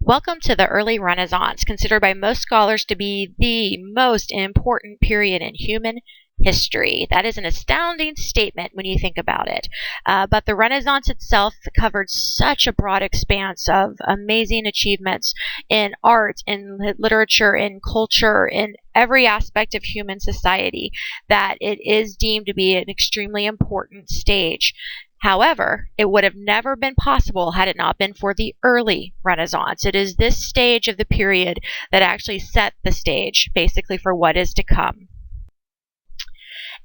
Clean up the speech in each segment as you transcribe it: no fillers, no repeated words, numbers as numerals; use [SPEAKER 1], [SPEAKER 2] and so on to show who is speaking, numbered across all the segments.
[SPEAKER 1] Welcome to the early Renaissance, considered by most scholars to be the most important period in human history. That is an astounding statement when you think about it. But the Renaissance itself covered such a broad expanse of amazing achievements in art, in literature, in culture, in every aspect of human society that it is deemed to be an extremely important stage. However, it would have never been possible had it not been for the early Renaissance. It is this stage of the period that actually set the stage, basically, for what is to come.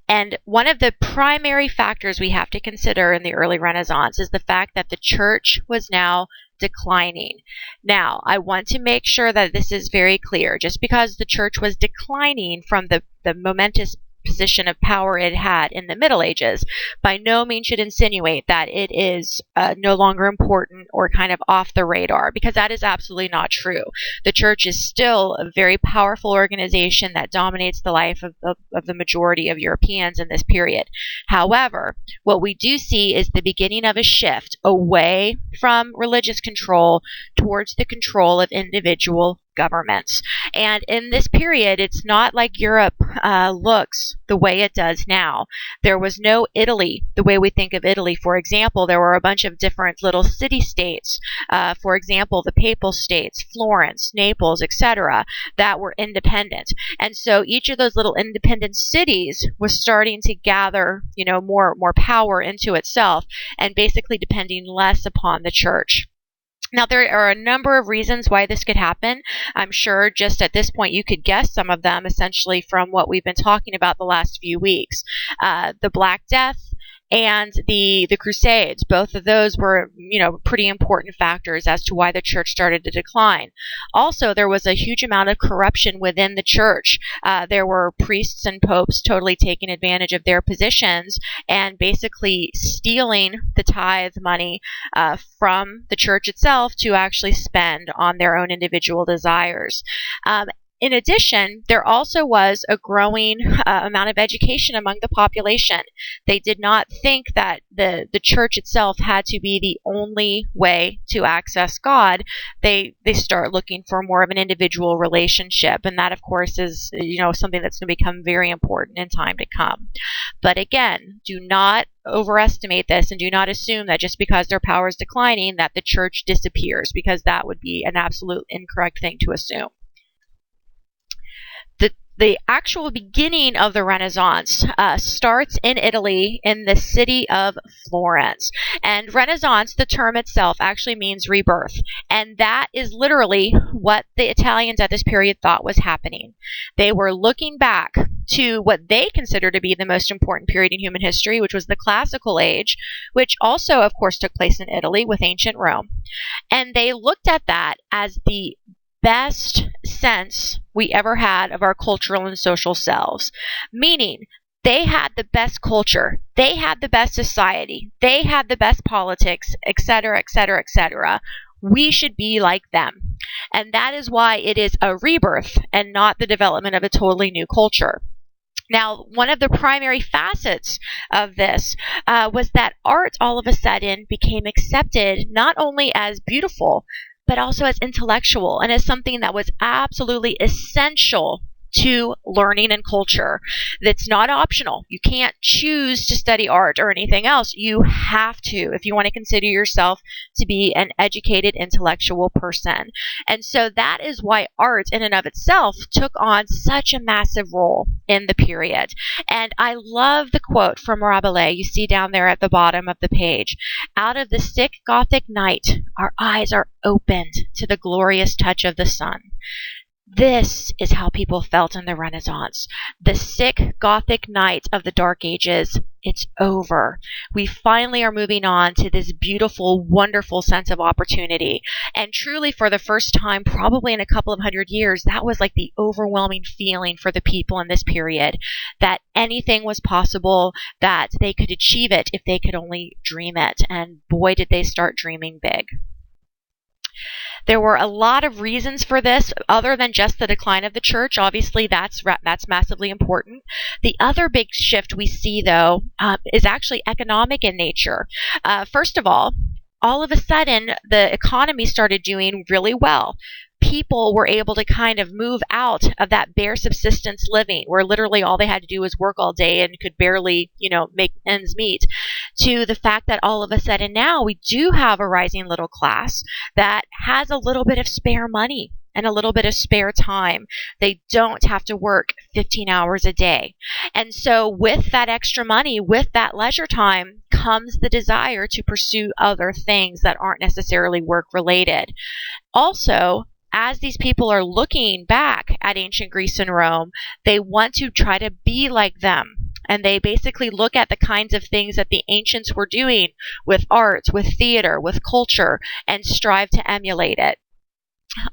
[SPEAKER 1] And one of the primary factors we have to consider in the early Renaissance is the fact that the church was now declining. Now, I want to make sure that this is very clear. Just because the church was declining from the momentous position of power it had in the Middle Ages, by no means should insinuate that it is no longer important or kind of off the radar, because that is absolutely not true. The church is still a very powerful organization that dominates the life of the majority of Europeans in this period. However, what we do see is the beginning of a shift away from religious control towards the control of individual governments. And in this period, it's not like Europe looks the way it does now. There was no Italy the way we think of Italy. For example, there were a bunch of different little city-states, for example, the Papal States, Florence, Naples, etc., that were independent. And so each of those little independent cities was starting to gather, more power into itself and basically depending less upon the church. Now, there are a number of reasons why this could happen. I'm sure just at this point you could guess some of them, essentially from what we've been talking about the last few weeks. The Black Death and the Crusades, both of those were, pretty important factors as to why the church started to decline. Also, there was a huge amount of corruption within the church. There were priests and popes totally taking advantage of their positions and basically stealing the tithe money from the church itself to actually spend on their own individual desires. In addition, there also was a growing amount of education among the population. They did not think that the church itself had to be the only way to access God. They start looking for more of an individual relationship, and that, of course, is something that's going to become very important in time to come. But again, do not overestimate this and do not assume that just because their power is declining that the church disappears, because that would be an absolute incorrect thing to assume. The actual beginning of the Renaissance starts in Italy, in the city of Florence. And Renaissance, the term itself, actually means rebirth. And that is literally what the Italians at this period thought was happening. They were looking back to what they consider to be the most important period in human history, which was the Classical Age, which also, of course, took place in Italy with ancient Rome. And they looked at that as the best sense we ever had of our cultural and social selves, meaning they had the best culture, they had the best society, they had the best politics, etc., etc., etc. We should be like them. And that is why it is a rebirth and not the development of a totally new culture. Now, one of the primary facets of this was that art all of a sudden became accepted not only as beautiful, but also as intellectual and as something that was absolutely essential to learning and culture. That's not optional. You can't choose to study art or anything else. You have to, if you want to consider yourself to be an educated intellectual person. And so that is why art in and of itself took on such a massive role in the period. And I love the quote from Rabelais you see down there at the bottom of the page. Out of the sick Gothic night, our eyes are opened to the glorious touch of the sun. This is how people felt in the Renaissance. The sick Gothic night of the Dark Ages, it's over. We finally are moving on to this beautiful, wonderful sense of opportunity. And truly, for the first time, probably in a couple of hundred years, that was like the overwhelming feeling for the people in this period, that anything was possible, that they could achieve it if they could only dream it. And boy, did they start dreaming big. There were a lot of reasons for this other than just the decline of the church. Obviously, that's massively important. The other big shift we see, though, is actually economic in nature. First of all, all of a sudden, the economy started doing really well. People were able to kind of move out of that bare subsistence living where literally all they had to do was work all day and could barely, make ends meet, to the fact that all of a sudden now we do have a rising middle class that has a little bit of spare money and a little bit of spare time. They don't have to work 15 hours a day. And so with that extra money, with that leisure time, comes the desire to pursue other things that aren't necessarily work related. Also, as these people are looking back at ancient Greece and Rome, they want to try to be like them. And they basically look at the kinds of things that the ancients were doing with art, with theater, with culture, and strive to emulate it.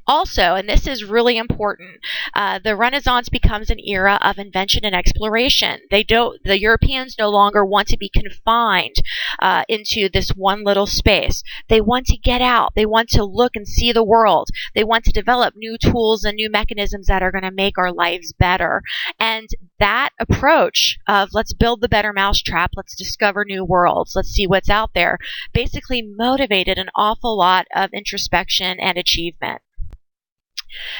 [SPEAKER 1] Also, and this is really important, the Renaissance becomes an era of invention and exploration. The Europeans no longer want to be confined into this one little space. They want to get out. They want to look and see the world. They want to develop new tools and new mechanisms that are going to make our lives better. And that approach of let's build the better mousetrap, let's discover new worlds, let's see what's out there, basically motivated an awful lot of introspection and achievement.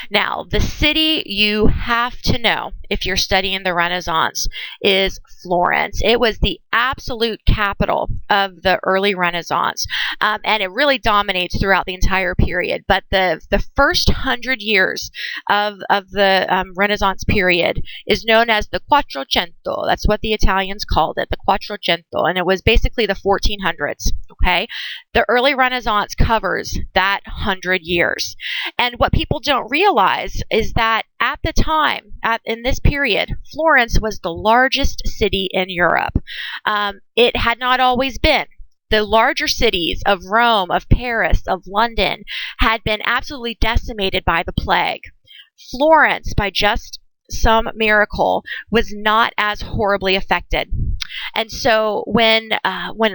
[SPEAKER 1] Now, the city you have to know if you're studying the Renaissance is Florence. It was the absolute capital of the early Renaissance, and it really dominates throughout the entire period. But the first 100 years of the Renaissance period is known as the Quattrocento. That's what the Italians called it, the Quattrocento, and it was basically the 1400s. Okay, the early Renaissance covers that 100 years, and what people don't realize is that at the time, in this period, Florence was the largest city in Europe. It had not always been. The larger cities of Rome, of Paris, of London had been absolutely decimated by the plague. Florence, by just some miracle, was not as horribly affected. And so when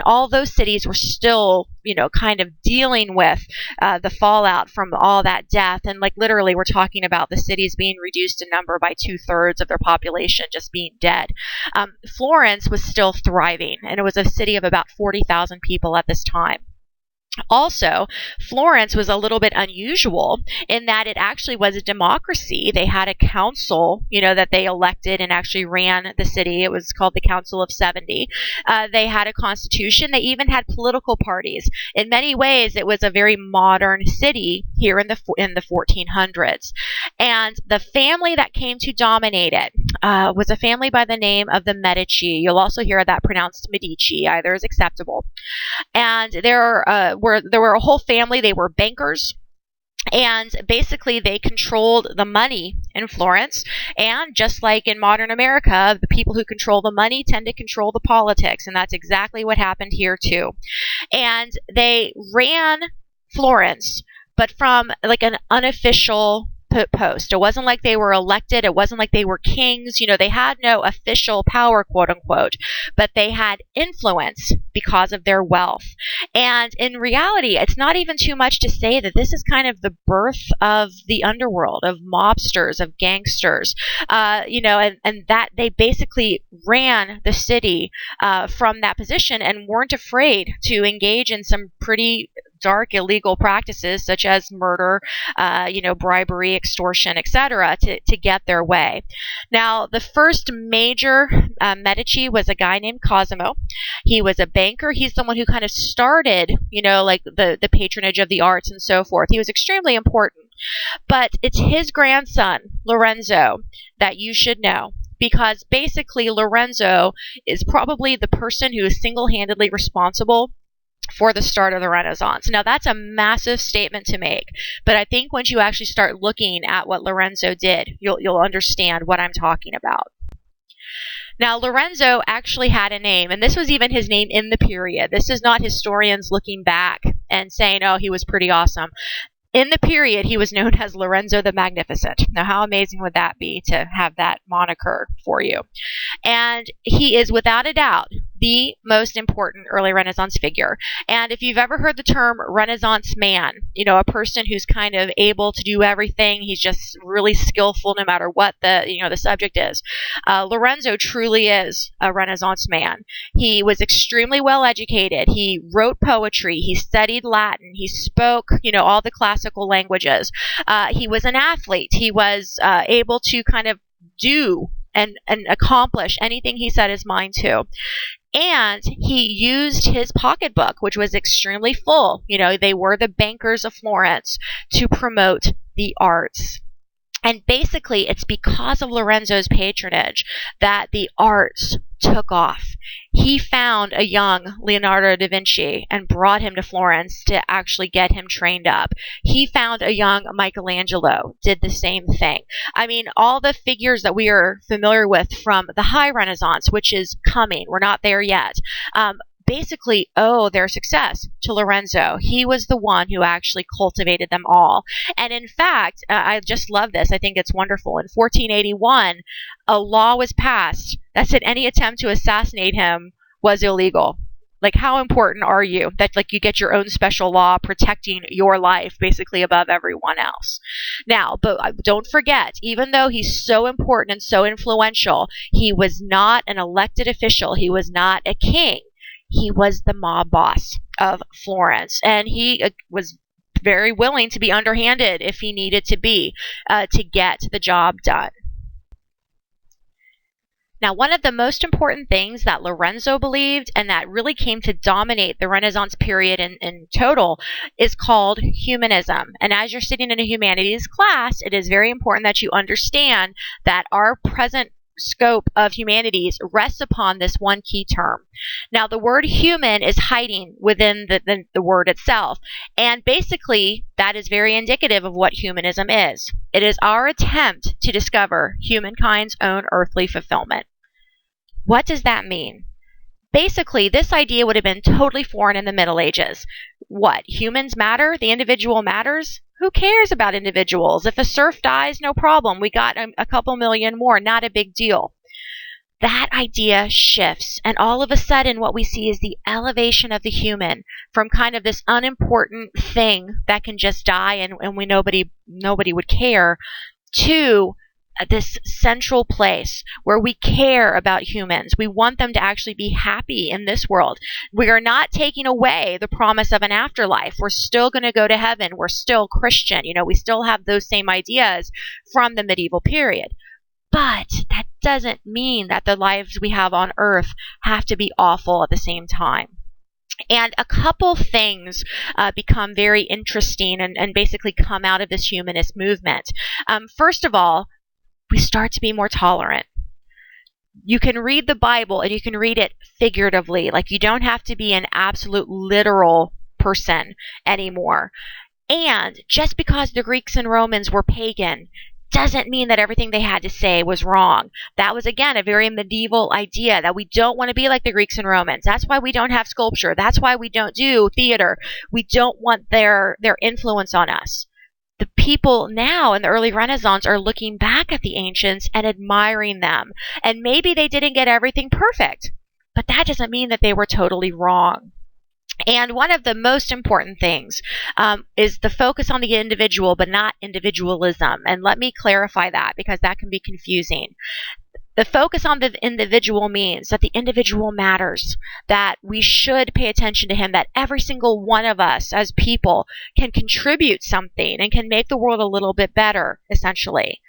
[SPEAKER 1] all those cities were still, kind of dealing with the fallout from all that death, and like literally we're talking about the cities being reduced in number by 2/3 of their population just being dead, Florence was still thriving, and it was a city of about 40,000 people at this time. Also, Florence was a little bit unusual in that it actually was a democracy. They had a council, that they elected and actually ran the city. It was called the Council of 70. They had a constitution. They even had political parties. In many ways, it was a very modern city here in the 1400s. And the family that came to dominate it was a family by the name of the Medici. You'll also hear that pronounced Medici. Either is acceptable. And there were a whole family. They were bankers, and basically they controlled the money in Florence. And just like in modern America, the people who control the money tend to control the politics, and that's exactly what happened here too. And they ran Florence, but from like an unofficial post. It wasn't like they were elected. It wasn't like they were kings. They had no official power, quote unquote, but they had influence because of their wealth. And in reality, it's not even too much to say that this is kind of the birth of the underworld, of mobsters, of gangsters, and that they basically ran the city from that position and weren't afraid to engage in some pretty dark illegal practices such as murder, bribery, extortion, etc., to get their way. Now, the first major Medici was a guy named Cosimo. He was a banker. He's the one who kind of started, like the patronage of the arts and so forth. He was extremely important. But it's his grandson, Lorenzo, that you should know, because basically Lorenzo is probably the person who is single-handedly responsible for the start of the Renaissance. Now, that's a massive statement to make, but I think once you actually start looking at what Lorenzo did, you'll understand what I'm talking about. Now, Lorenzo actually had a name, and this was even his name in the period. This is not historians looking back and saying, oh, he was pretty awesome. In the period, he was known as Lorenzo the Magnificent. Now, how amazing would that be to have that moniker for you? And he is, without a doubt, the most important early Renaissance figure. And if you've ever heard the term Renaissance man, a person who's kind of able to do everything, he's just really skillful no matter what the subject is. Lorenzo truly is a Renaissance man. He was extremely well educated. He wrote poetry. He studied Latin. He spoke, all the classical languages. He was an athlete. He was able to kind of do and accomplish anything he set his mind to. And he used his pocketbook, which was extremely full. They were the bankers of Florence, to promote the arts. And basically, it's because of Lorenzo's patronage that the arts took off. He found a young Leonardo da Vinci and brought him to Florence to actually get him trained up. He found a young Michelangelo, did the same thing. I mean, all the figures that we are familiar with from the High Renaissance, which is coming, we're not there yet, basically owe their success to Lorenzo. He was the one who actually cultivated them all. And in fact, I just love this. I think it's wonderful. In 1481, a law was passed that said any attempt to assassinate him was illegal. Like, how important are you that you get your own special law protecting your life basically above everyone else? Now, but don't forget, even though he's so important and so influential, he was not an elected official. He was not a king. He was the mob boss of Florence, and he was very willing to be underhanded if he needed to be to get the job done. Now, one of the most important things that Lorenzo believed and that really came to dominate the Renaissance period in total is called humanism. And as you're sitting in a humanities class, it is very important that you understand that our present scope of humanities rests upon this one key term. Now, the word human is hiding within the word itself, and basically that is very indicative of what humanism is. It is our attempt to discover humankind's own earthly fulfillment. What does that mean? Basically, this idea would have been totally foreign in the Middle Ages. What? Humans matter? The individual matters? Who cares about individuals? If a serf dies, no problem. We got a couple million more. Not a big deal. That idea shifts, and all of a sudden what we see is the elevation of the human from kind of this unimportant thing that can just die and nobody would care, to this central place where we care about humans. We want them to actually be happy in this world. We are not taking away the promise of an afterlife. We're still going to go to heaven. We're still Christian. We still have those same ideas from the medieval period. But that doesn't mean that the lives we have on earth have to be awful at the same time. And a couple things become very interesting and basically come out of this humanist movement. First of all, we start to be more tolerant. You can read the Bible and you can read it figuratively. Like, you don't have to be an absolute literal person anymore. And just because the Greeks and Romans were pagan doesn't mean that everything they had to say was wrong. That was, again, a very medieval idea that we don't want to be like the Greeks and Romans. That's why we don't have sculpture. That's why we don't do theater. We don't want their influence on us. The people now in the early Renaissance are looking back at the ancients and admiring them. And maybe they didn't get everything perfect, but that doesn't mean that they were totally wrong. And one of the most important things is the focus on the individual, but not individualism. And let me clarify that, because that can be confusing. The focus on the individual means that the individual matters, that we should pay attention to him, that every single one of us as people can contribute something and can make the world a little bit better, essentially.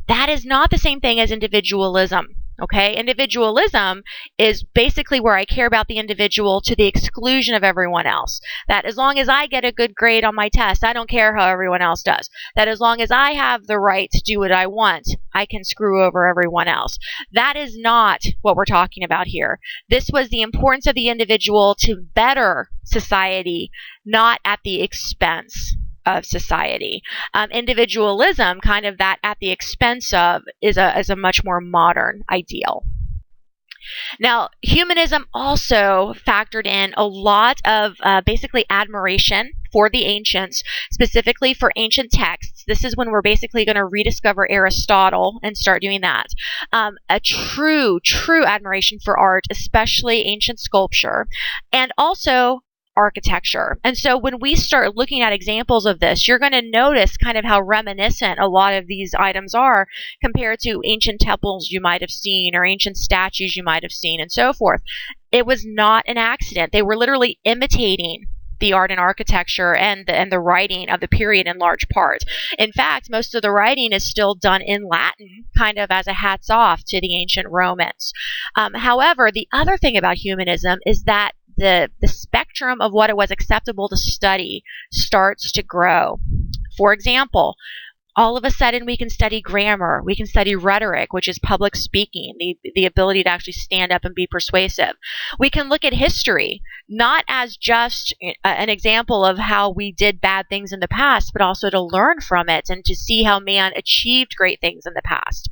[SPEAKER 1] That is not the same thing as individualism. Okay, individualism is basically where I care about the individual to the exclusion of everyone else. That as long as I get a good grade on my test, I don't care how everyone else does. That as long as I have the right to do what I want, I can screw over everyone else. That is not what we're talking about here. This was the importance of the individual to better society, not at the expense of society. Individualism, kind of that at the expense of, is a much more modern ideal. Now, humanism also factored in a lot of basically admiration for the ancients, specifically for ancient texts. This is when we're basically going to rediscover Aristotle and start doing that. A true admiration for art, especially ancient sculpture, and also architecture. And so when we start looking at examples of this, you're going to notice kind of how reminiscent a lot of these items are compared to ancient temples you might have seen or ancient statues you might have seen and so forth. It was not an accident. They were literally imitating the art and architecture and the writing of the period in large part. In fact, most of the writing is still done in Latin, kind of as a hats off to the ancient Romans. However, the other thing about humanism is that the spectrum of what it was acceptable to study starts to grow. For example, all of a sudden we can study grammar, we can study rhetoric, which is public speaking, the ability to actually stand up and be persuasive. We can look at history, not as just an example of how we did bad things in the past, but also to learn from it and to see how man achieved great things in the past.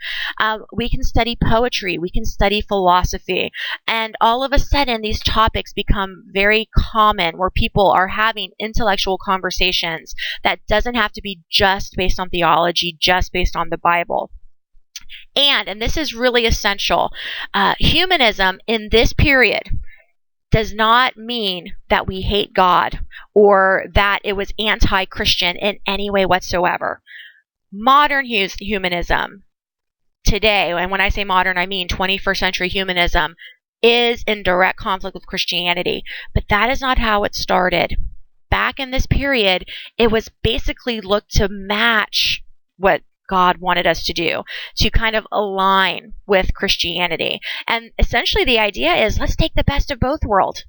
[SPEAKER 1] We can study poetry, we can study philosophy, and all of a sudden these topics become very common where people are having intellectual conversations that doesn't have to be just based on theology, just based on the Bible. And this is really essential, humanism in this period does not mean that we hate God or that it was anti-Christian in any way whatsoever. Modern humanism today, and when I say modern, I mean 21st century humanism, is in direct conflict with Christianity. But that is not how it started. Back in this period, it was basically looked to match what God wanted us to do, to kind of align with Christianity. And essentially the idea is, let's take the best of both worlds.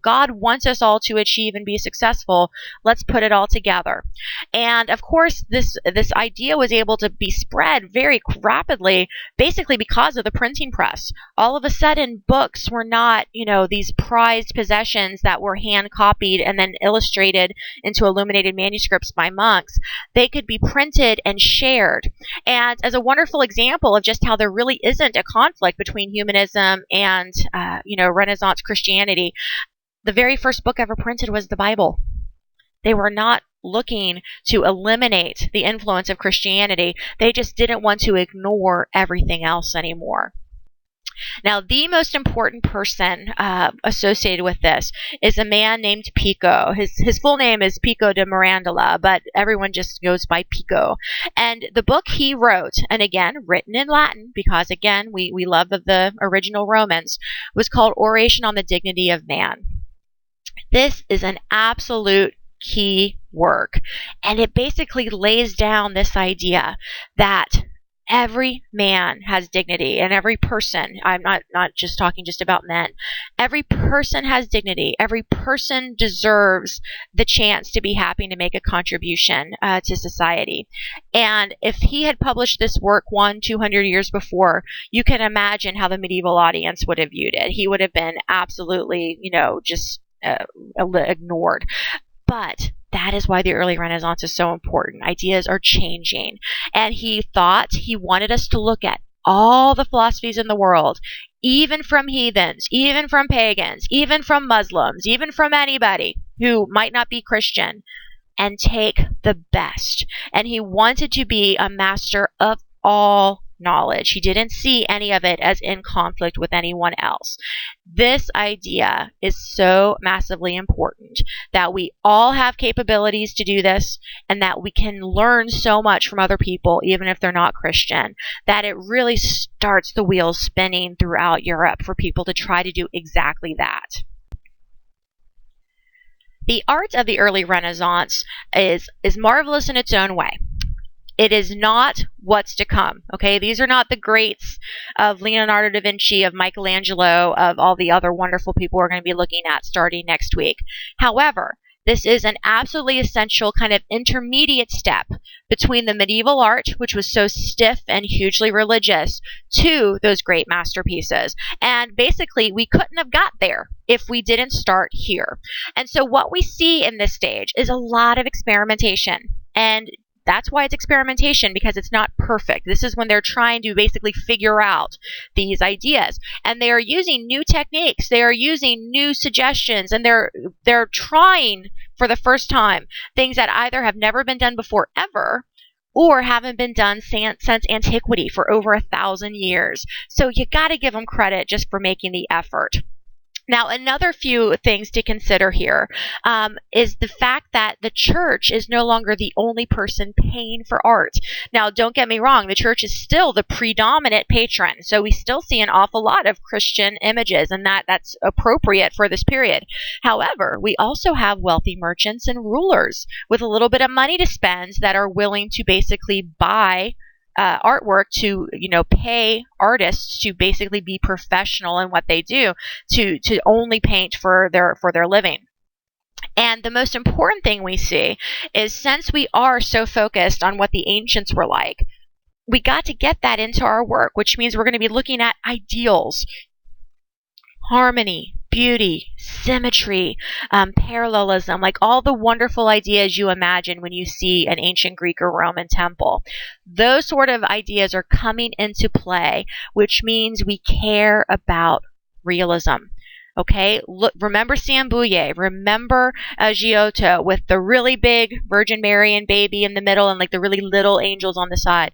[SPEAKER 1] God wants us all to achieve and be successful. Let's put it all together. And of course, this idea was able to be spread very rapidly, basically because of the printing press. All of a sudden, books were not, these prized possessions that were hand copied and then illustrated into illuminated manuscripts by monks. They could be printed and shared. And as a wonderful example of just how there really isn't a conflict between humanism and, Renaissance Christianity, the very first book ever printed was the Bible. They were not looking to eliminate the influence of Christianity. They just didn't want to ignore everything else anymore. Now, the most important person associated with this is a man named Pico. His full name is Pico de Mirandola, but everyone just goes by Pico. And the book he wrote, and again, written in Latin, because again, we love the original Romans, was called Oration on the Dignity of Man. This is an absolute key work, and it basically lays down this idea that every man has dignity, and every person, I'm not just talking just about men, every person has dignity. Every person deserves the chance to be happy, to make a contribution to society. And if he had published this work 200 years before, you can imagine how the medieval audience would have viewed it. He would have been absolutely, just ignored. But that is why the early Renaissance is so important. Ideas are changing. And he wanted us to look at all the philosophies in the world, even from heathens, even from pagans, even from Muslims, even from anybody who might not be Christian, and take the best. And he wanted to be a master of all knowledge. He didn't see any of it as in conflict with anyone else. This idea is so massively important, that we all have capabilities to do this, and that we can learn so much from other people, even if they're not Christian, that it really starts the wheels spinning throughout Europe for people to try to do exactly that. The art of the early Renaissance is marvelous in its own way. It is not what's to come, okay? These are not the greats of Leonardo da Vinci, of Michelangelo, of all the other wonderful people we're going to be looking at starting next week. However, this is an absolutely essential kind of intermediate step between the medieval art, which was so stiff and hugely religious, to those great masterpieces. And basically, we couldn't have got there if we didn't start here. And so what we see in this stage is a lot of experimentation. And that's why it's experimentation, because it's not perfect. This is when they're trying to basically figure out these ideas. And they are using new techniques. They are using new suggestions. And they're trying, for the first time, things that either have never been done before ever, or haven't been done since antiquity for over 1,000 years. So you got to give them credit just for making the effort. Now, another few things to consider here is the fact that the church is no longer the only person paying for art. Now, don't get me wrong, the church is still the predominant patron, so we still see an awful lot of Christian images, and that's appropriate for this period. However, we also have wealthy merchants and rulers with a little bit of money to spend that are willing to basically buy artwork to pay artists to basically be professional in what they do, to only paint for their living. And the most important thing we see is, since we are so focused on what the ancients were like, we got to get that into our work, which means we're going to be looking at ideals, harmony, beauty, symmetry, parallelism, like all the wonderful ideas you imagine when you see an ancient Greek or Roman temple. Those sort of ideas are coming into play, which means we care about realism. Okay, look, remember Sambouye, remember Giotto with the really big Virgin Mary and baby in the middle and like the really little angels on the side.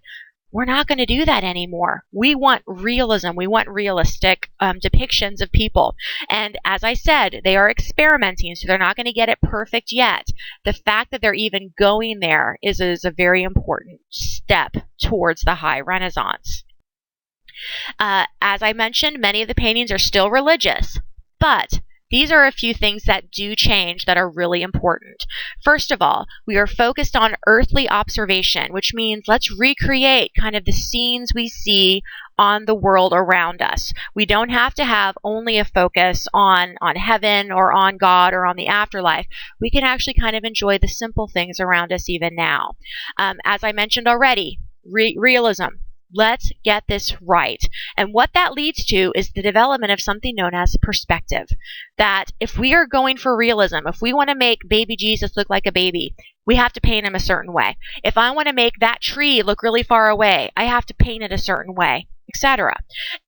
[SPEAKER 1] We're not going to do that anymore. We want realism. We want realistic depictions of people. And as I said, they are experimenting, so they're not going to get it perfect yet. The fact that they're even going there is a very important step towards the High Renaissance. As I mentioned, many of the paintings are still religious, but these are a few things that do change that are really important. First of all, we are focused on earthly observation, which means let's recreate kind of the scenes we see on the world around us. We don't have to have only a focus on heaven or on God or on the afterlife. We can actually kind of enjoy the simple things around us even now. As I mentioned already, realism. Let's get this right. And what that leads to is the development of something known as perspective. That if we are going for realism, if we want to make baby Jesus look like a baby, we have to paint him a certain way. If I want to make that tree look really far away, I have to paint it a certain way, etc.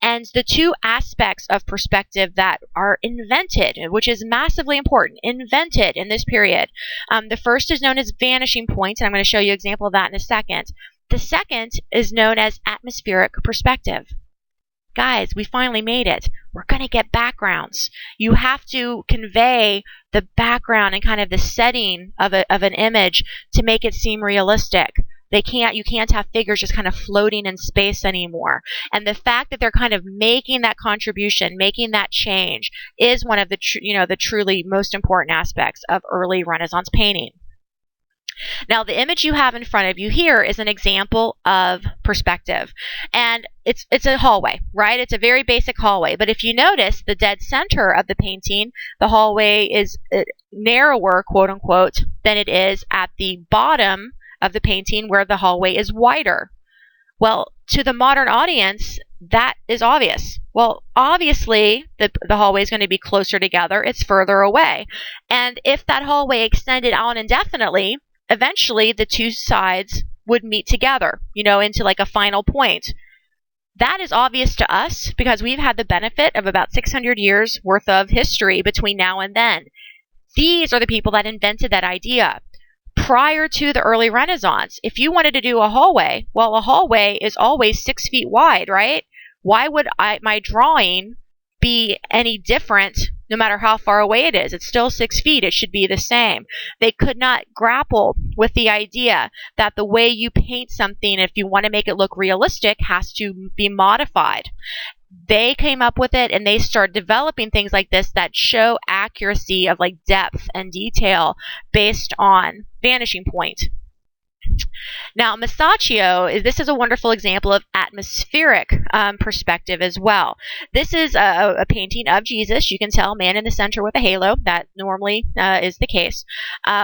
[SPEAKER 1] And the two aspects of perspective that are invented, which is massively important, invented in this period. The first is known as vanishing point, and I'm going to show you an example of that in a second. The second is known as atmospheric perspective. Guys, we finally made it. We're going to get backgrounds. You have to convey the background and kind of the setting of an image to make it seem realistic. You can't have figures just kind of floating in space anymore. And the fact that they're kind of making that contribution, making that change, is one of the truly most important aspects of early Renaissance painting. Now, the image you have in front of you here is an example of perspective. And it's a hallway, right? It's a very basic hallway. But if you notice, the dead center of the painting, the hallway is narrower, quote unquote, than it is at the bottom of the painting where the hallway is wider. Well, to the modern audience, that is obvious. Well, obviously, the hallway is going to be closer together. It's further away. And if that hallway extended out indefinitely, eventually the two sides would meet together, into like a final point. That is obvious to us because we've had the benefit of about 600 years worth of history between now and then. These are the people that invented that idea. Prior to the early Renaissance, if you wanted to do a hallway, well, a hallway is always 6 feet wide, right? Why would my drawing be any different no matter how far away it is? It's still 6 feet. It should be the same. They could not grapple with the idea that the way you paint something, if you want to make it look realistic, has to be modified. They came up with it, and they started developing things like this that show accuracy of like depth and detail based on vanishing point. Now, Masaccio, this is a wonderful example of atmospheric perspective as well. This is a painting of Jesus. You can tell, man in the center with a halo. That normally is the case.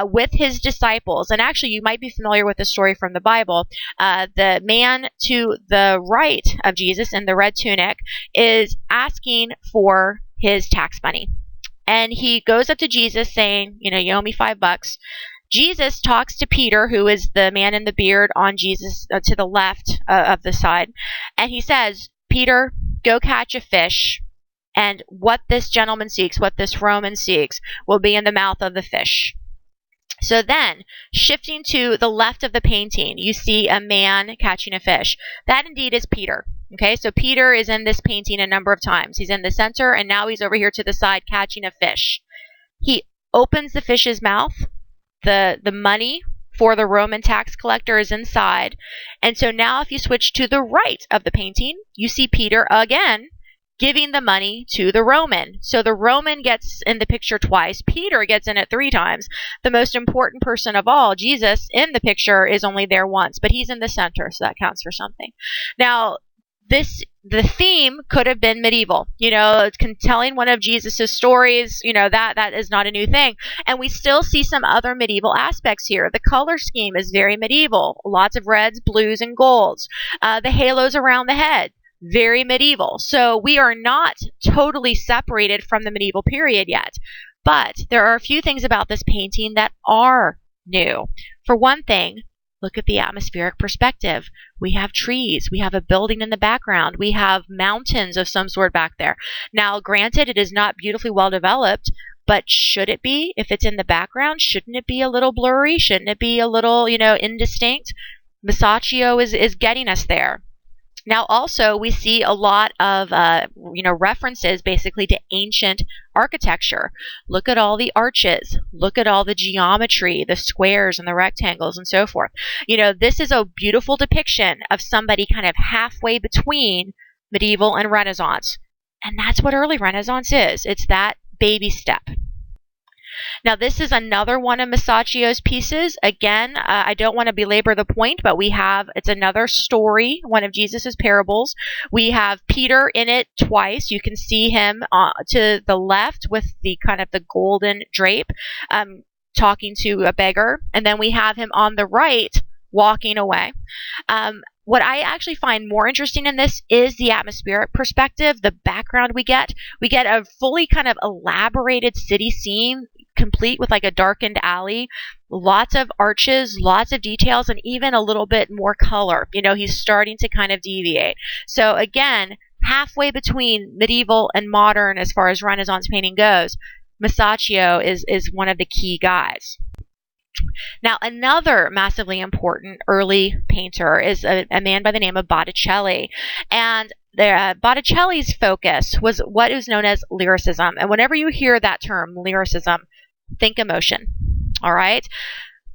[SPEAKER 1] With his disciples. And actually, you might be familiar with the story from the Bible. The man to the right of Jesus in the red tunic is asking for his tax money. And he goes up to Jesus saying, you owe me $5. Jesus talks to Peter, who is the man in the beard on Jesus to the left of the side, and he says, Peter, go catch a fish, and what this gentleman seeks, what this Roman seeks, will be in the mouth of the fish. So then, shifting to the left of the painting, you see a man catching a fish. That indeed is Peter. Okay, so Peter is in this painting a number of times. He's in the center, and now he's over here to the side catching a fish. He opens the fish's mouth. The money for the Roman tax collector is inside. And so now if you switch to the right of the painting, you see Peter again giving the money to the Roman. So the Roman gets in the picture twice. Peter gets in it 3 times. The most important person of all, Jesus, in the picture is only there once, but he's in the center, so that counts for something. Now, the theme could have been medieval. Telling one of Jesus's stories, that is not a new thing. And we still see some other medieval aspects here. The color scheme is very medieval. Lots of reds, blues, and golds. The halos around the head, very medieval. So we are not totally separated from the medieval period yet. But there are a few things about this painting that are new. For one thing, look at the atmospheric perspective. We have trees. We have a building in the background. We have mountains of some sort back there. Now, granted, it is not beautifully well developed, but should it be? If it's in the background, shouldn't it be a little blurry? Shouldn't it be a little, indistinct? Masaccio is getting us there. Now, also, we see a lot of, references basically to ancient architecture. Look at all the arches. Look at all the geometry, the squares and the rectangles and so forth. This is a beautiful depiction of somebody kind of halfway between medieval and Renaissance. And that's what early Renaissance is. It's that baby step. Now, this is another one of Masaccio's pieces. Again, I don't want to belabor the point, but it's another story, one of Jesus's parables. We have Peter in it twice. You can see him to the left with the kind of the golden drape, talking to a beggar. And then we have him on the right walking away. What I actually find more interesting in this is the atmospheric perspective, the background we get. We get a fully kind of elaborated city scene, complete with like a darkened alley, lots of arches, lots of details, and even a little bit more color. He's starting to kind of deviate. So again, halfway between medieval and modern as far as Renaissance painting goes, Masaccio is one of the key guys. Now, another massively important early painter is a man by the name of Botticelli. And Botticelli's focus was what is known as lyricism. And whenever you hear that term, lyricism, think emotion. All right?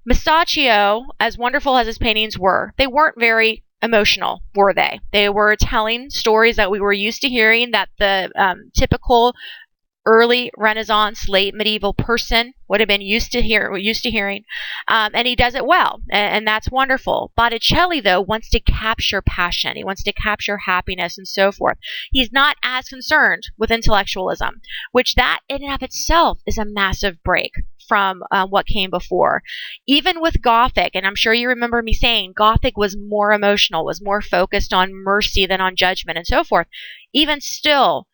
[SPEAKER 1] Masaccio, as wonderful as his paintings were, they weren't very emotional, were they? They were telling stories that we were used to hearing, that the typical early Renaissance, late medieval person would have been used to hearing, and he does it well, and that's wonderful. Botticelli, though, wants to capture passion. He wants to capture happiness and so forth. He's not as concerned with intellectualism, which that in and of itself is a massive break from what came before. Even with Gothic, and I'm sure you remember me saying Gothic was more emotional, was more focused on mercy than on judgment and so forth. Even still,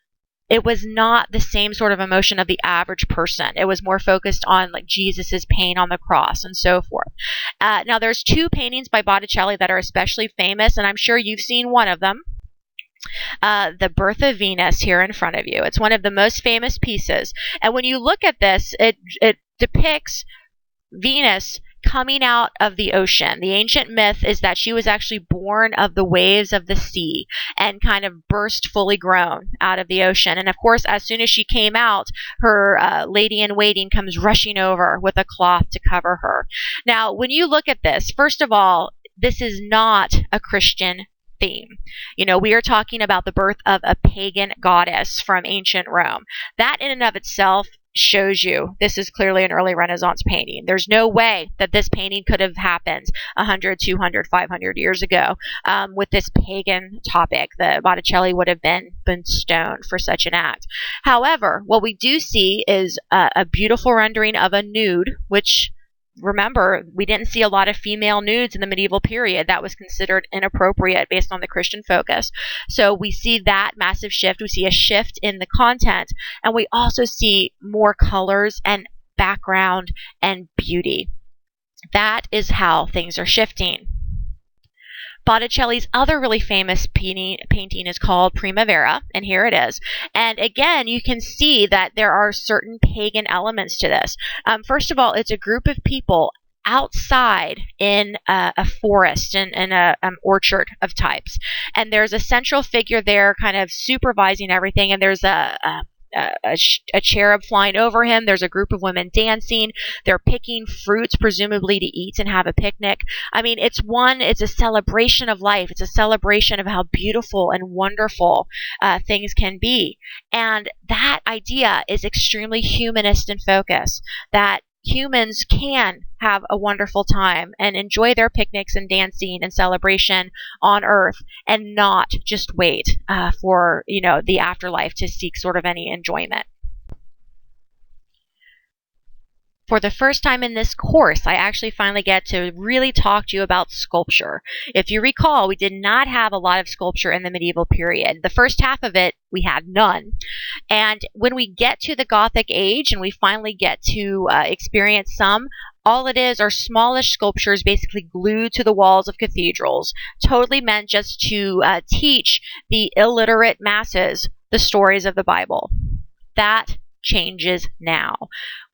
[SPEAKER 1] it was not the same sort of emotion of the average person. It was more focused on like Jesus's pain on the cross and so forth. Now, there's 2 paintings by Botticelli that are especially famous, and I'm sure you've seen one of them. The Birth of Venus here in front of you. It's one of the most famous pieces. And when you look at this, it depicts Venus coming out of the ocean. The ancient myth is that she was actually born of the waves of the sea and kind of burst fully grown out of the ocean. And of course, as soon as she came out, her lady-in-waiting comes rushing over with a cloth to cover her. Now, when you look at this, first of all, this is not a Christian theme. We are talking about the birth of a pagan goddess from ancient Rome. That in and of itself shows you this is clearly an early Renaissance painting. There's no way that this painting could have happened 100, 200, 500 years ago with this pagan topic. The Botticelli would have been stoned for such an act. However, what we do see is a beautiful rendering of a nude, which, remember, we didn't see a lot of female nudes in the medieval period. That was considered inappropriate based on the Christian focus. So we see that massive shift. We see a shift in the content, and we also see more colors and background and beauty. That is how things are shifting. Botticelli's other really famous painting is called Primavera, and here it is. And again, you can see that there are certain pagan elements to this. First of all, it's a group of people outside in a forest and an orchard of types. And there's a central figure there kind of supervising everything, and there's a cherub flying over him. There's a group of women dancing. They're picking fruits, presumably to eat and have a picnic. I mean, it's a celebration of life. It's a celebration of how beautiful and wonderful things can be. And that idea is extremely humanist in focus, that humans can have a wonderful time and enjoy their picnics and dancing and celebration on Earth, and not just wait for the afterlife to seek sort of any enjoyment. For the first time in this course, I actually finally get to really talk to you about sculpture. If you recall, we did not have a lot of sculpture in the medieval period. The first half of it, we had none. And when we get to the Gothic age and we finally get to experience some, all it is are smallish sculptures basically glued to the walls of cathedrals, totally meant just to teach the illiterate masses the stories of the Bible. That changes now.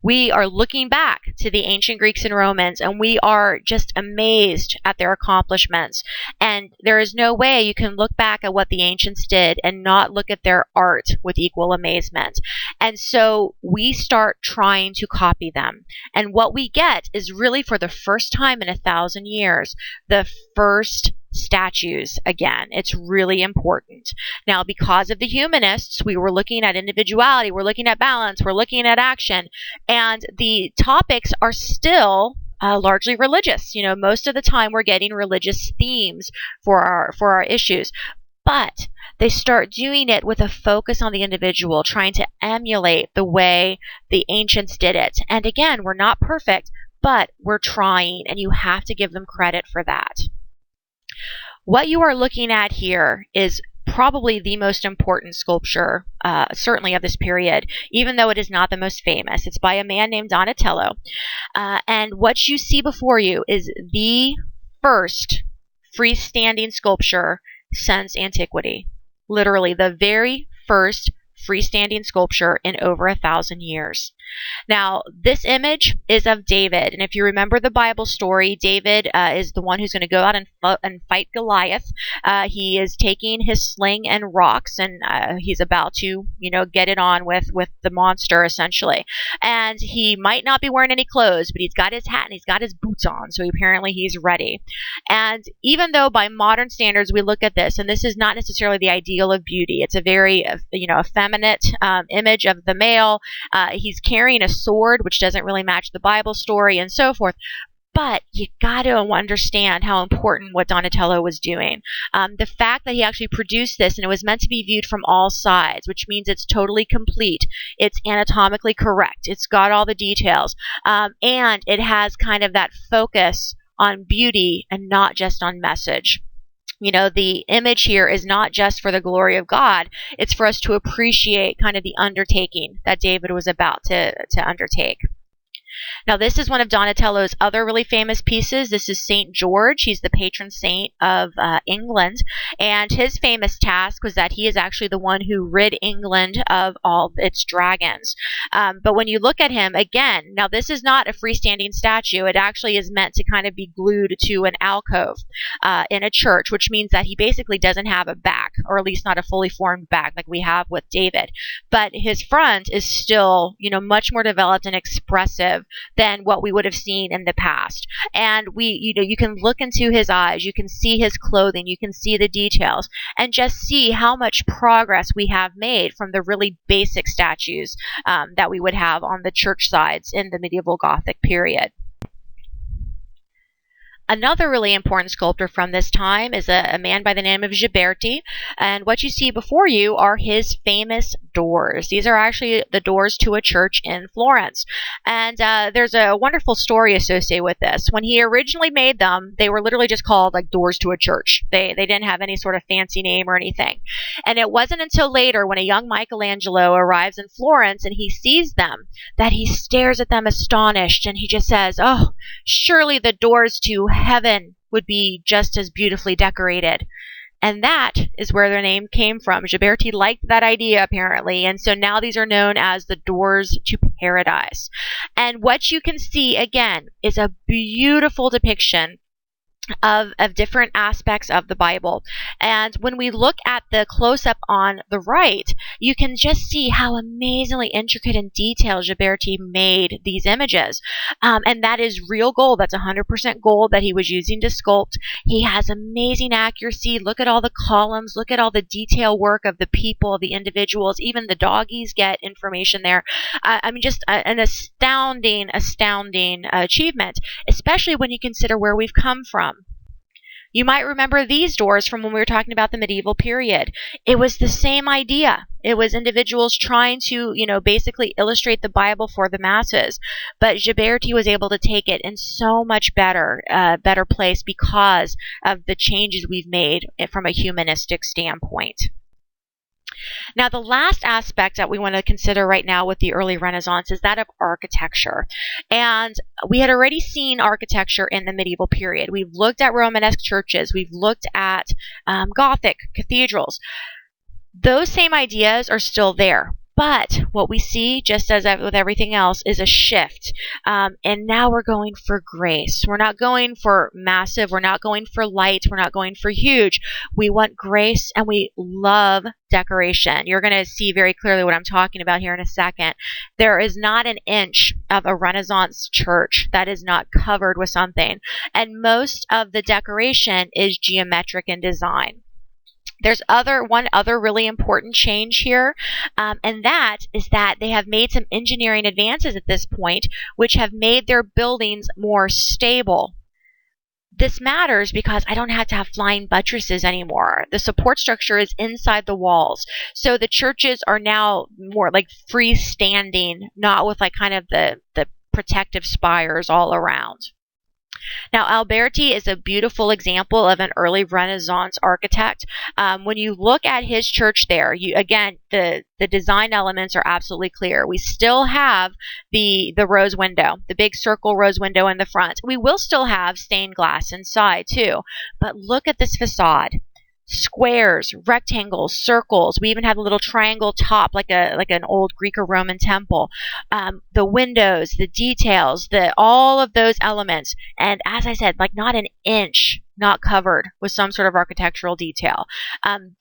[SPEAKER 1] We are looking back to the ancient Greeks and Romans, and we are just amazed at their accomplishments. And there is no way you can look back at what the ancients did and not look at their art with equal amazement. And so we start trying to copy them. And what we get is really, for the first time in 1,000 years, the first statues again. It's really important. Now, because of the humanists, we were looking at individuality, we're looking at balance, we're looking at action, and the topics are still largely religious. Most of the time we're getting religious themes for our issues. But they start doing it with a focus on the individual, trying to emulate the way the ancients did it. And again, we're not perfect, but we're trying, and you have to give them credit for that. What you are looking at here is probably the most important sculpture, certainly of this period, even though it is not the most famous. It's by a man named Donatello. And what you see before you is the first freestanding sculpture since antiquity. Literally the very first freestanding sculpture in over 1,000 years. Now, this image is of David, and if you remember the Bible story, David is the one who's going to go out and fight Goliath. He is taking his sling and rocks, and he's about to, get it on with the monster, essentially. And he might not be wearing any clothes, but he's got his hat and he's got his boots on, so apparently he's ready. And even though by modern standards we look at this, and this is not necessarily the ideal of beauty, it's a very, effeminate image of the male. He's carrying a sword, which doesn't really match the Bible story, and so forth. But you got to understand how important what Donatello was doing. The fact that he actually produced this, and it was meant to be viewed from all sides, which means it's totally complete. It's anatomically correct. It's got all the details. And it has kind of that focus on beauty and not just on message. The image here is not just for the glory of God. It's for us to appreciate kind of the undertaking that David was about to undertake. Now, this is one of Donatello's other really famous pieces. This is St. George. He's the patron saint of England. And his famous task was that he is actually the one who rid England of all its dragons. But when you look at him, again, now this is not a freestanding statue. It actually is meant to kind of be glued to an alcove in a church, which means that he basically doesn't have a back, or at least not a fully formed back like we have with David. But his front is still, much more developed and expressive than what we would have seen in the past. And you can look into his eyes, you can see his clothing, you can see the details, and just see how much progress we have made from the really basic statues that we would have on the church sides in the medieval Gothic period. Another really important sculptor from this time is a man by the name of Ghiberti, and what you see before you are his famous doors. These are actually the doors to a church in Florence, and there's a wonderful story associated with this. When he originally made them, they were literally just called like doors to a church. They didn't have any sort of fancy name or anything, and it wasn't until later when a young Michelangelo arrives in Florence and he sees them that he stares at them astonished, and he just says, "Oh, surely the doors to heaven would be just as beautifully decorated. And that is where their name came from. Ghiberti liked that idea, apparently. And so now these are known as the doors to paradise. And what you can see, again, is a beautiful depiction of different aspects of the Bible. And when we look at the close-up on the right, you can just see how amazingly intricate and detailed Ghiberti made these images. And that is real gold. That's 100% gold that he was using to sculpt. He has amazing accuracy. Look at all the columns. Look at all the detail work of the people, the individuals. Even the doggies get information there. I mean, just an astounding achievement, especially when you consider where we've come from. You might remember these doors from when we were talking about the medieval period. It was the same idea. It was individuals trying to, basically illustrate the Bible for the masses. But Ghiberti was able to take it in so much better place because of the changes we've made from a humanistic standpoint. Now, the last aspect that we want to consider right now with the early Renaissance is that of architecture. And we had already seen architecture in the medieval period. We've looked at Romanesque churches. We've looked at Gothic cathedrals. Those same ideas are still there. But what we see, just as with everything else, is a shift. And now we're going for grace. We're not going for massive. We're not going for light. We're not going for huge. We want grace, and we love decoration. You're going to see very clearly what I'm talking about here in a second. There is not an inch of a Renaissance church that is not covered with something. And most of the decoration is geometric in design. There's one other really important change here, and that is that they have made some engineering advances at this point, which have made their buildings more stable. This matters because I don't have to have flying buttresses anymore. The support structure is inside the walls. So the churches are now more like freestanding, not with like kind of the protective spires all around. Now, Alberti is a beautiful example of an early Renaissance architect. When you look at his church there, again, the design elements are absolutely clear. We still have the rose window, the big circle rose window in the front. We will still have stained glass inside too, but look at this facade. Squares, rectangles, circles. We even have a little triangle top, like an old Greek or Roman temple. The windows, the details, all of those elements, and as I said, like not an inch not covered with some sort of architectural detail.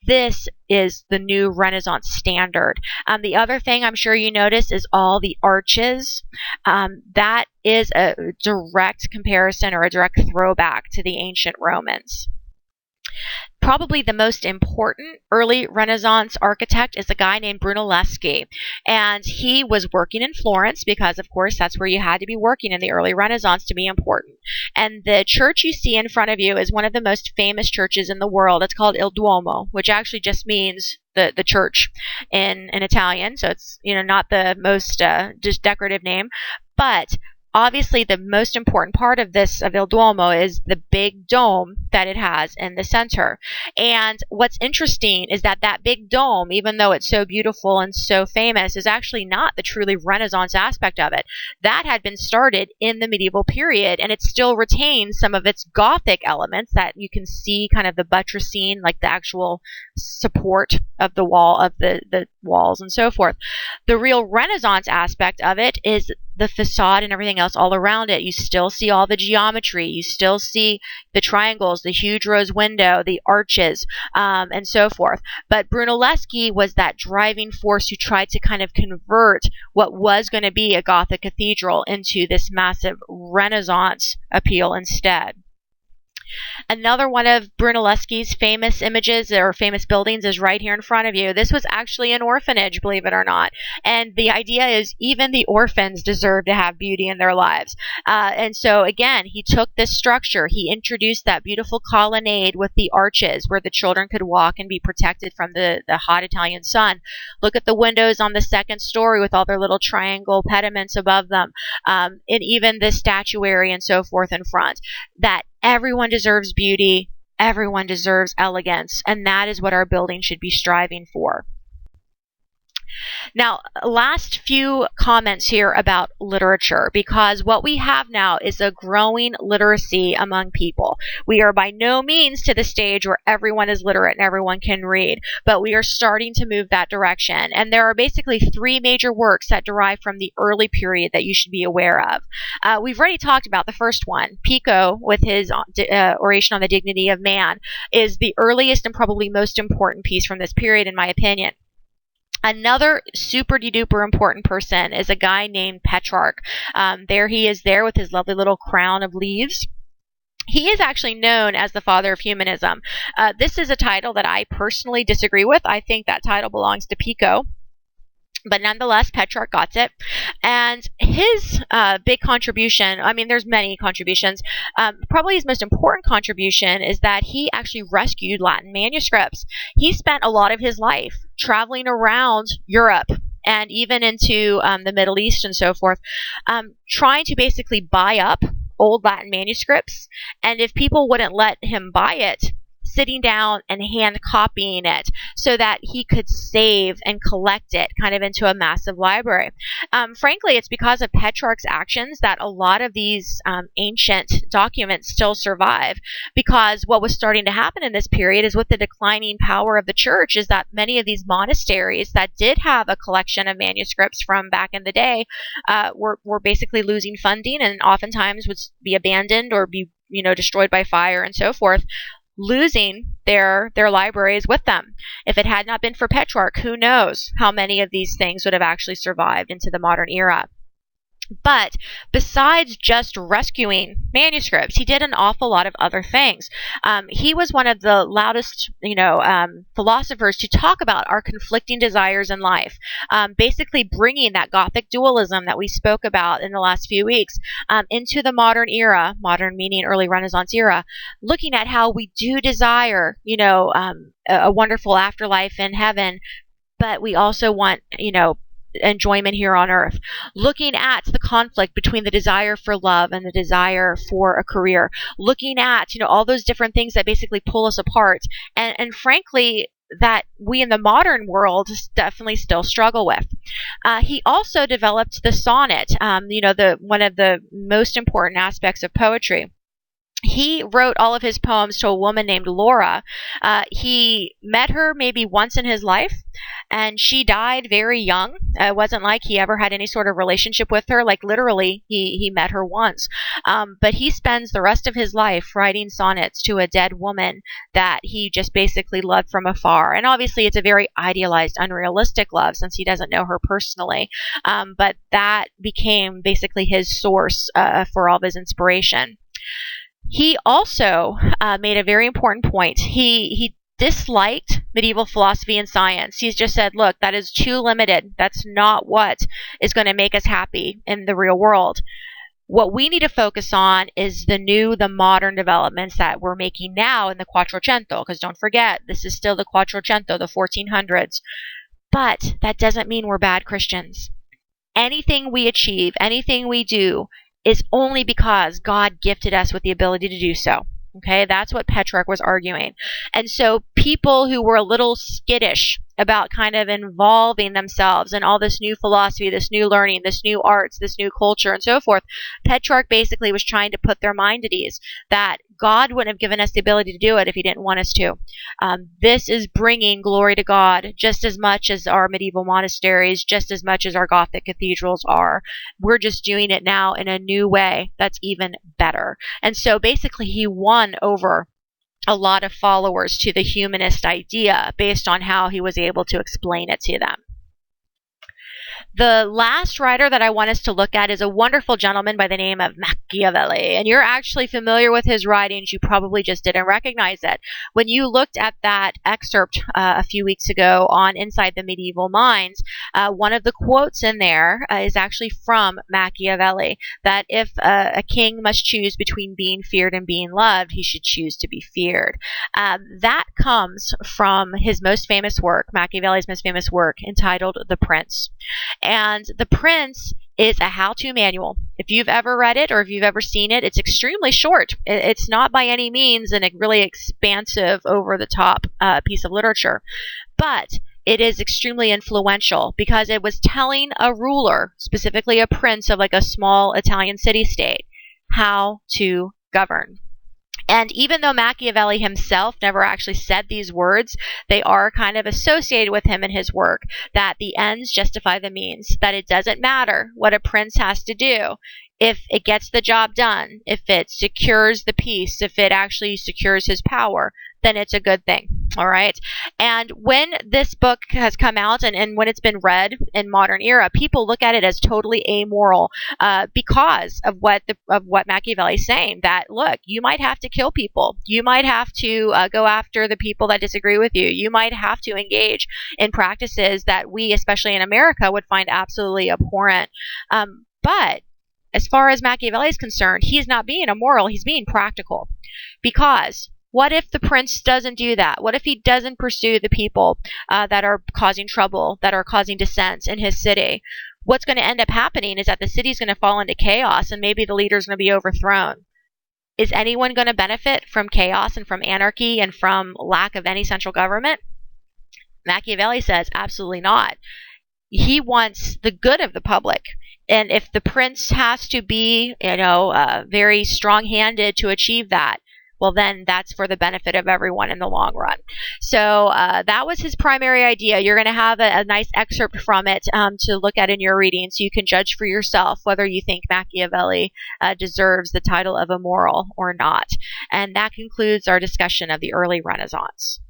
[SPEAKER 1] This is the new Renaissance standard. The other thing I'm sure you notice is all the arches. That is a direct comparison or a direct throwback to the ancient Romans. Probably the most important early Renaissance architect is a guy named Brunelleschi. And he was working in Florence because, of course, that's where you had to be working in the early Renaissance to be important. And the church you see in front of you is one of the most famous churches in the world. It's called Il Duomo, which actually just means the church in Italian. So it's not the most just decorative name. But obviously, the most important part of Il Duomo is the big dome that it has in the center. And what's interesting is that big dome, even though it's so beautiful and so famous, is actually not the truly Renaissance aspect of it. That had been started in the medieval period, and it still retains some of its Gothic elements that you can see, kind of the buttressing, like the actual support of the wall, of the walls and so forth. The real Renaissance aspect of it is the facade and everything else all around it. You still see all the geometry. You still see the triangles, the huge rose window, the arches, and so forth. But Brunelleschi was that driving force who tried to kind of convert what was going to be a Gothic cathedral into this massive Renaissance appeal instead. Another one of Brunelleschi's famous images or famous buildings is right here in front of you. This was actually an orphanage, believe it or not. And the idea is even the orphans deserve to have beauty in their lives. And so again, he took this structure. He introduced that beautiful colonnade with the arches where the children could walk and be protected from the hot Italian sun. Look at the windows on the second story with all their little triangle pediments above them. And even the statuary and so forth in front. That everyone deserves beauty, everyone deserves elegance, and that is what our building should be striving for. Now, last few comments here about literature, because what we have now is a growing literacy among people. We are by no means to the stage where everyone is literate and everyone can read, but we are starting to move that direction. And there are basically three major works that derive from the early period that you should be aware of. We've already talked about the first one. Pico, with his Oration on the Dignity of Man, is the earliest and probably most important piece from this period, in my opinion. Another super duper important person is a guy named Petrarch. There he is there with his lovely little crown of leaves. He is actually known as the father of humanism. This is a title that I personally disagree with. I think that title belongs to Pico. But nonetheless, Petrarch got it. And his big contribution, I mean, there's many contributions. Probably his most important contribution is that he actually rescued Latin manuscripts. He spent a lot of his life traveling around Europe and even into the Middle East and so forth, trying to basically buy up old Latin manuscripts. And if people wouldn't let him buy it, sitting down and hand copying it so that he could save and collect it kind of into a massive library. Frankly, it's because of Petrarch's actions that a lot of these ancient documents still survive, because what was starting to happen in this period is with the declining power of the church is that many of these monasteries that did have a collection of manuscripts from back in the day were basically losing funding and oftentimes would be abandoned or be destroyed by fire and so forth, losing their libraries with them. If it had not been for Petrarch, who knows how many of these things would have actually survived into the modern era. But besides just rescuing manuscripts, he did an awful lot of other things. He was one of the loudest, philosophers to talk about our conflicting desires in life, basically bringing that Gothic dualism that we spoke about in the last few weeks into the modern era, modern meaning early Renaissance era, looking at how we do desire, a wonderful afterlife in heaven, but we also want, enjoyment here on earth, looking at the conflict between the desire for love and the desire for a career, looking at all those different things that basically pull us apart, and frankly that we in the modern world definitely still struggle with. He also developed the sonnet, one of the most important aspects of poetry. He wrote all of his poems to a woman named Laura. He met her maybe once in his life, and she died very young. It wasn't like he ever had any sort of relationship with her. Like literally, he met her once. But he spends the rest of his life writing sonnets to a dead woman that he just basically loved from afar. And obviously, it's a very idealized, unrealistic love since he doesn't know her personally. But that became basically his source for all of his inspiration. He also made a very important point. He disliked medieval philosophy and science. He's just said, look, that is too limited. That's not what is going to make us happy in the real world. What we need to focus on is the modern developments that we're making now in the Quattrocento, because don't forget, this is still the Quattrocento, the 1400s. But that doesn't mean we're bad Christians. Anything we achieve, anything we do, is only because God gifted us with the ability to do so. Okay, that's what Petrarch was arguing. And so people who were a little skittish about kind of involving themselves in all this new philosophy, this new learning, this new arts, this new culture, and so forth, Petrarch basically was trying to put their mind at ease that God wouldn't have given us the ability to do it if he didn't want us to. This is bringing glory to God just as much as our medieval monasteries, just as much as our Gothic cathedrals are. We're just doing it now in a new way that's even better. And so basically he won over a lot of followers to the humanist idea based on how he was able to explain it to them. The last writer that I want us to look at is a wonderful gentleman by the name of Machiavelli. And you're actually familiar with his writings. You probably just didn't recognize it. When you looked at that excerpt a few weeks ago on Inside the Medieval Minds, one of the quotes in there is actually from Machiavelli, that if a king must choose between being feared and being loved, he should choose to be feared. That comes from his most famous work, Machiavelli's most famous work, entitled The Prince. And The Prince is a how-to manual. If you've ever read it or if you've ever seen it, it's extremely short. It's not by any means a really expansive, over-the-top piece of literature. But it is extremely influential because it was telling a ruler, specifically a prince of like a small Italian city-state, how to govern. And even though Machiavelli himself never actually said these words, they are kind of associated with him in his work, that the ends justify the means, that it doesn't matter what a prince has to do. If it gets the job done, if it secures the peace, if it actually secures his power, then it's a good thing. All right. And when this book has come out and when it's been read in modern era, people look at it as totally amoral because of what Machiavelli is saying. That look, you might have to kill people, you might have to go after the people that disagree with you, you might have to engage in practices that we, especially in America, would find absolutely abhorrent. But as far as Machiavelli is concerned, he's not being immoral, he's being practical. Because what if the prince doesn't do that? What if he doesn't pursue the people that are causing trouble, that are causing dissent in his city? What's going to end up happening is that the city's going to fall into chaos and maybe the leader's going to be overthrown. Is anyone going to benefit from chaos and from anarchy and from lack of any central government? Machiavelli says absolutely not. He wants the good of the public. And if the prince has to be, very strong-handed to achieve that, well, then that's for the benefit of everyone in the long run. So that was his primary idea. You're going to have a nice excerpt from it to look at in your reading, so you can judge for yourself whether you think Machiavelli deserves the title of immoral or not. And that concludes our discussion of the early Renaissance.